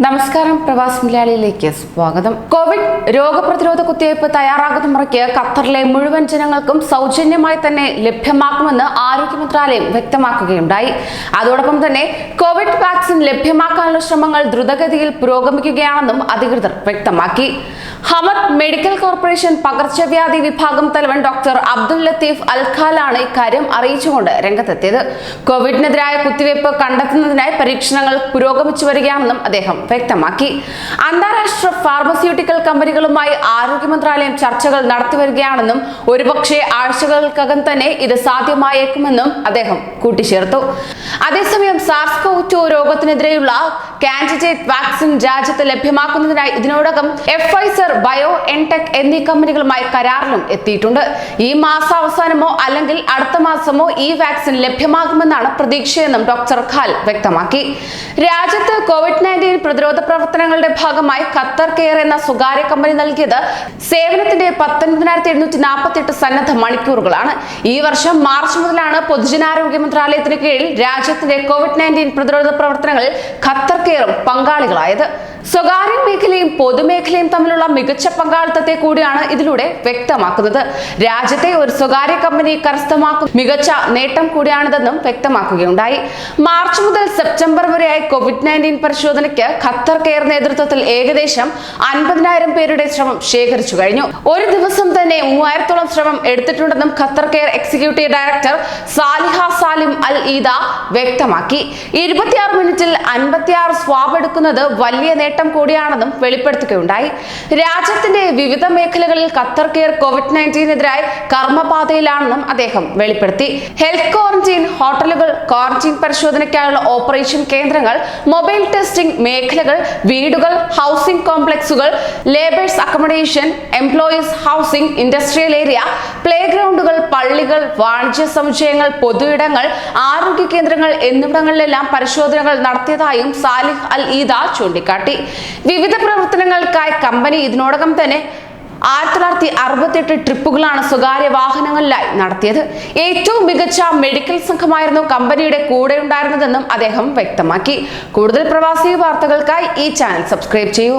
നമസ്കാരം, പ്രവാസ് മലയാളിയിലേക്ക് സ്വാഗതം. കോവിഡ് രോഗപ്രതിരോധ കുത്തിവയ്പ് തയ്യാറാകുന്ന മുറയ്ക്ക് ഖത്തറിലെ മുഴുവൻ ജനങ്ങൾക്കും സൗജന്യമായി തന്നെ ലഭ്യമാക്കുമെന്ന് ആരോഗ്യ മന്ത്രാലയം വ്യക്തമാക്കുകയുണ്ടായി. അതോടൊപ്പം തന്നെ കോവിഡ് വാക്സിൻ ലഭ്യമാക്കാനുള്ള ശ്രമങ്ങൾ ദ്രുതഗതിയിൽ പുരോഗമിക്കുകയാണെന്നും അധികൃതർ വ്യക്തമാക്കി. ഹമദ് മെഡിക്കൽ കോർപ്പറേഷൻ പകർച്ചവ്യാധി വിഭാഗം തലവൻ ഡോക്ടർ അബ്ദുൽ ലത്തീഫ് അൽഖാലാണ് ഇക്കാര്യം അറിയിച്ചുകൊണ്ട് രംഗത്തെത്തിയത്. കോവിഡിനെതിരായ കുത്തിവയ്പ് കണ്ടെത്തുന്നതിനായി പരീക്ഷണങ്ങൾ പുരോഗമിച്ചു വരികയാണെന്നും അദ്ദേഹം വ്യക്തമാക്കി. അന്താരാഷ്ട്ര ഫാർമസ്യൂട്ടിക്കൽ കമ്പനികളുമായി ആരോഗ്യ മന്ത്രാലയം ചർച്ചകൾ നടത്തിവരികയാണെന്നും ഒരുപക്ഷെ ആഴ്ചകൾക്കകം തന്നെ ഇത് സാധ്യമായേക്കുമെന്നും അദ്ദേഹം കൂട്ടിച്ചേർത്തു. അതേസമയം SARS-CoV-2 രോഗത്തിനെതിരെയുള്ള കാൻഡിഡേറ്റ് വാക്സിൻ രാജ്യത്ത് ലഭ്യമാക്കുന്നതിനായി ഇതിനോടകം ഫൈസർ, ബയോഎൻടെക് എന്നീ കമ്പനികളുമായി കരാറിലും എത്തിയിട്ടുണ്ട്. ഈ മാസാവസാനമോ അല്ലെങ്കിൽ അടുത്ത മാസമോ ഈ വാക്സിൻ ലഭ്യമാകുമെന്നാണ് പ്രതീക്ഷയെന്നും ഡോക്ടർ ഖാൽ വ്യക്തമാക്കി. രാജ്യത്ത് COVID-19 പ്രതിരോധ പ്രവർത്തനങ്ങളുടെ ഭാഗമായി ഖത്തർ കെയർ എന്ന സ്വകാര്യ കമ്പനി നൽകിയത് സേവനത്തിന്റെ 19,748 സന്നദ്ധ മണിക്കൂറുകളാണ്. ഈ വർഷം മാർച്ച് മുതലാണ് പൊതുജനാരോഗ്യ മന്ത്രാലയത്തിന് കീഴിൽ രാജ്യത്തിന്റെ COVID-19 പ്രതിരോധ പ്രവർത്തനങ്ങളിൽ ഖത്തർ കെയറും പങ്കാളികളായത്. സ്വകാര്യ മേഖലയും പൊതുമേഖലയും തമ്മിലുള്ള മികച്ച പങ്കാളിത്തത്തെ കൂടിയാണ് ഇതിലൂടെ വ്യക്തമാക്കുന്നത്. രാജ്യത്തെ ഒരു സ്വകാര്യ കമ്പനി കരസ്ഥമാക്കുന്ന മികച്ച നേട്ടം കൂടിയാണിതെന്നും വ്യക്തമാക്കുകയുണ്ടായി. മാർച്ച് മുതൽ സെപ്റ്റംബർ വരെയായി COVID-19 പരിശോധനയ്ക്ക് ഖത്തർ കെയർ നേതൃത്വത്തിൽ ഏകദേശം 50,000 പേരുടെ ശ്രമം ശേഖരിച്ചു കഴിഞ്ഞു. ഒരു ദിവസം തന്നെ 3000-ഓളം ശ്രമം എടുത്തിട്ടുണ്ടെന്നും Qatar care executive director Saliha Salim Al Eida വ്യക്തമാക്കി. 26 മിനിറ്റിൽ 56 സ്വാബ് എടുക്കുന്നത് വലിയ നേട്ടം കൂടിയാണെന്നും വെളിപ്പെടുത്തുകയുണ്ടായി. രാജ്യത്തിന്റെ വിവിധ മേഖലകളിൽ ഖത്തർ കെയർ COVID-19-നെതിരായി കർമ്മപാതയിലാണെന്നും അദ്ദേഹം വെളിപ്പെടുത്തി. ഹെൽത്ത് ക്വാറന്റീൻ, ഹോട്ടലുകൾ, ക്വാറന്റീൻ പരിശോധനയ്ക്കായുള്ള ഓപ്പറേഷൻ കേന്ദ്രങ്ങൾ, മൊബൈൽ ടെസ്റ്റിംഗ് മേഖലകൾ, വീടുകൾ, ഹൗസിംഗ് കോംപ്ലക്സുകൾ, labours accommodation, employees housing, industrial area, play ഗ്രൗണ്ടുകൾ, പള്ളികൾ, വാണിജ്യ സമുച്ചയങ്ങൾ, പൊതു ഇടങ്ങൾ, ആരോഗ്യ കേന്ദ്രങ്ങൾ എന്നിവിടങ്ങളിലെല്ലാം പരിശോധനകൾ നടത്തിയതായും സാലിഹ് അൽ ഈദ ചൂണ്ടിക്കാട്ടി. വിവിധ പ്രവർത്തനങ്ങൾക്കായി കമ്പനി ഇതിനോടകം തന്നെ 1968 ട്രിപ്പുകളാണ് സ്വകാര്യ വാഹനങ്ങളിലായി നടത്തിയത്. ഏറ്റവും മികച്ച മെഡിക്കൽ സംഘമായിരുന്നു കമ്പനിയുടെ കൂടെ ഉണ്ടായിരുന്നതെന്നും അദ്ദേഹം വ്യക്തമാക്കി. കൂടുതൽ പ്രവാസി വാർത്തകൾക്കായി ഈ ചാനൽ സബ്സ്ക്രൈബ് ചെയ്യൂ.